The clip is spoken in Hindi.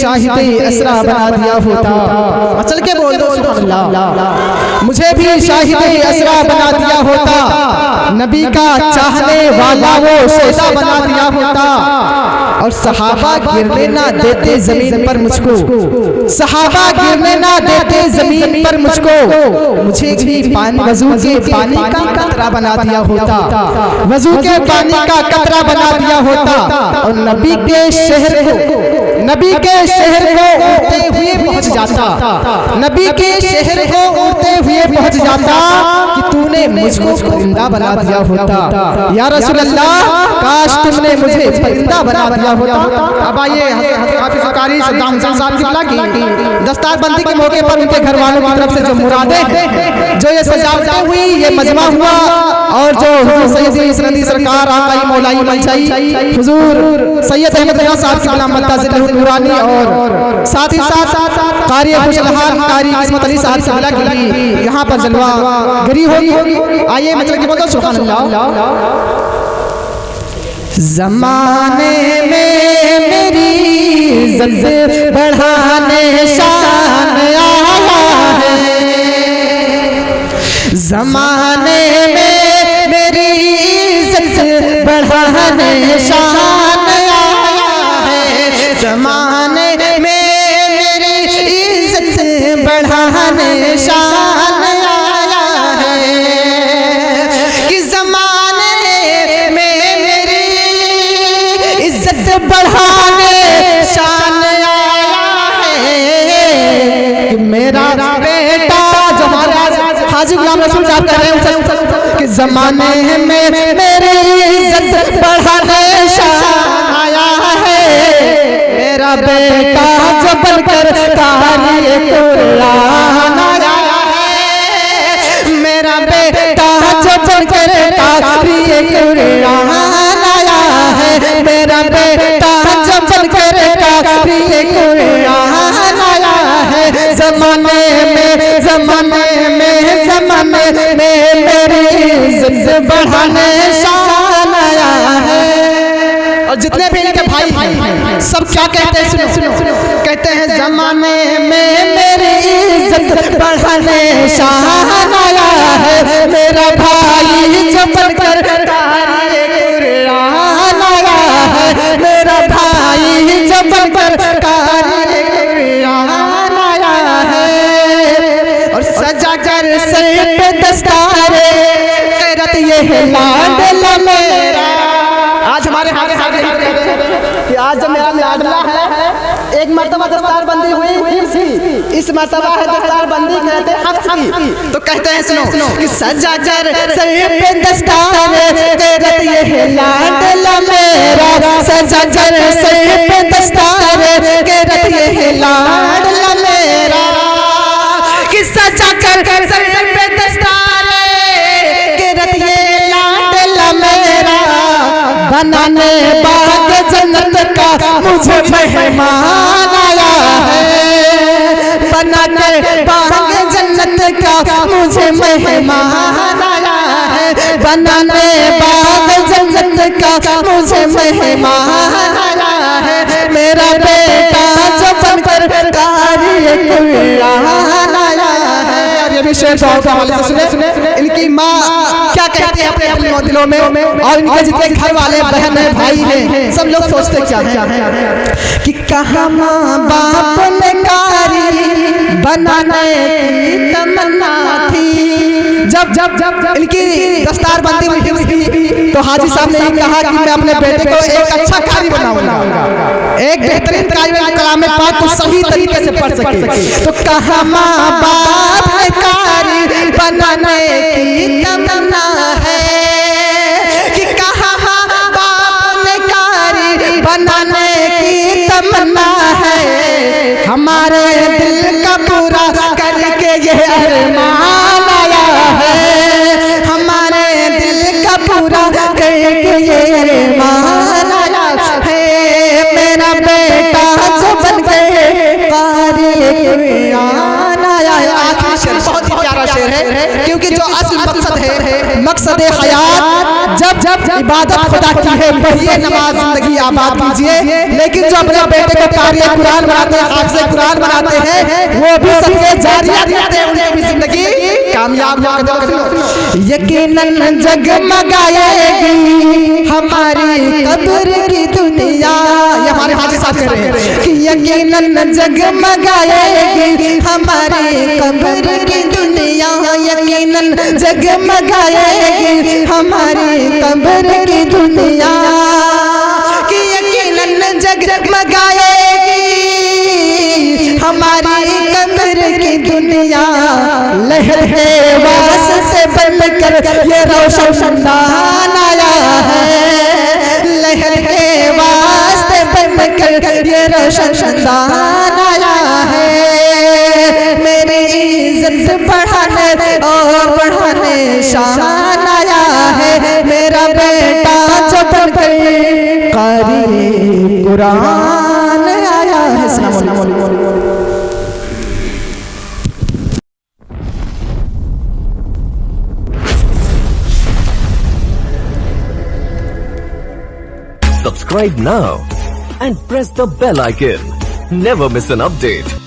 शाहिद असरा बना दिया होता। चल के बोल दो सुभान अल्लाह। मुझे भी शाहिद असरा बना दिया होता, नबी का चाहने वाला वो शोधा बना दिया होता। और सहाबा गिरने ना देते जमीन पर मुझको, सहाबा गिरने ना देते जमीन पर मुझको। मुझे भी पानी वजू के पानी का कतरा बना दिया होता, वजू के पानी का कतरा बना दिया होता। और नबी के शहर को, नबी के शहर को उड़ते हुए पहुंच जाता, नबी के शहर को उड़ते हुए पहुंच जाता कि तूने मुझको परिंदा बना दिया होता। या रसूल अल्लाह, काश तुमने मुझे परिंदा बना दिया होता। अब आइए हाफिज कारी सद्दाम हुसैन साहब की दस्तारबंदी के मौके पर उनके घर वालों की तरफ से जो मुरादें हैं, जो ये सजावटें हुई, ये मजमा हुआ, और जो सैयद सनदी सरकार आकाई मौलाई मनचाई हुजूर सैयद अहमद रियाज साहब की गुलाम ताज़िल नूरानी, और साथ ही साथ कारी खुशहाल कारी किस्मत अली साहब से मिला कि यहाँ पर जलवा गरी होगी। आइए मतलब कि बोलो सुभान अल्लाह। ज़माने में मेरी इज़्ज़त बढ़ाने शान आया है, ज़माने में मेरी इज़्ज़त बढ़ाने शान आया है, ज़माने में मेरी इज़्ज़त बढ़ाने शान आया है, कि ज़माने में मेरी इज़्ज़त बढ़ाने शान आया है, कि मेरा बेटा जो हमारे हाजी गुलाम रसूल साहब कह रहे हैं कि ज़माने में मेरी इज़्ज़त बढ़ाने शान आया है, मेरा बेटा जो बनकर कारी कुरान आया है, मेरा बेटा जो बनकर कारी कुरान आया है, मेरा बेटा जो बनकर कारी कुरान आया है। ज़माने में, ज़माने में, ज़माने में मेरी इज़्ज़त बढ़ाने शान आया है। और जितने भी इनके भाई हैं सब क्या कहते हैं, सुनो सुनो, कहते हैं ज़माने में मेरी इज़्ज़त बढ़ाने शान आया है, मेरा भाई जो बनकर कारी कुरान आया है, मेरा भाई जो बनकर कारी कुरान आया है। और सजा कर सर पे दस्तारे गैरत ये लाडला मेरा। आज हमारे हाथ कि आज जब मेरा लाडला है, एक मर्तबा दस्तारबंदी हुई थी, इस मर्तबा है दस्तारबंदी कहते हैं हफ्स की। तो कहते हैं सुनो कि सजा कर सर पे दस्तारे गैरत ये लाडला मेरा, सजा कर सर पे दस्तारे गैरत ये लाडला मेरा, कि सजा कर सर पे दस्तारे गैरत ये लाडला मेरा, बनाने बाग जन्नत का मुझे मेहमान आया है, बनाने बाग जन्नत का मुझे मेहमान आया है, बनाने बाग जन्नत का मुझे मेहमान आया है, मेरा बेटा जो बनकर कारी कुरान आया है। और ये भी शेर दुआ के हवाले से सुने, इनकी माँ क्या कहती है अपने अपने दिलों में, और इनके जितने घर वाले बहन है भाई हैं सब लोग सोचते क्या है कि कहाँ माँ बाप ने कारी बनाने की तमन्ना थी। जब जब जब इनकी दस्तारबंदी हुई थी तो हाजी साहब ने कहा कि मैं अपने बेटे को एक अच्छा कारी बनाऊंगा, एक बेहतरीन कारी कलाम पाक को सही तरीके से पढ़ सके। तो कहाँ माँ बाप ने कारी बनाने की तमन्ना है, कि कहाँ माँ बाप ने कारी बनाने की तमन्ना है, हमारे दिल का पूरा करके ये अरमान आया है, हमारे दिल का पूरा करके ये अरमान आया है, मेरा बेटा जो बन गए कारी कुरान आया है। आखिरी शेर बहुत ही प्यारा शेर है, क्योंकि जो असल मकसद है, मकसद हयात जब इबादत खुदा की है पढ़िए नमाज जिंदगी आबाद कीजिए। लेकिन जो अपने बेटे को कारी कुरान बनाते हैं, हाफिज़ कुरान बनाते हैं, वो भी सदके जारिया देते हैं, उनकी भी जिंदगी कामयाब होगी। यकीनन जगमगाएगी हमारी कब्र की दुनिया, ये हमारे हाजी साहब कह रहे हैं कि यकीनन जगमगाएगी हमारी कब्र की दुनिया, यकीनन जगमगाएगी हमारी कब्र की दुनिया, कि यकीनन जगमगाएगी हमारी कब्र की दुनिया। लहर के वास्ते बनकर ये रोशनदान आया है, लहर के वास्ते बनकर ये रोशनदान आया है। मेरी इज्जत बढ़ाने और बढ़ाने शान आया है, मेरा बेटा जो बनकर कारी कुरान आया है। अस्सलाम वालेकुम। Subscribe now and press the bell icon. Never miss an update.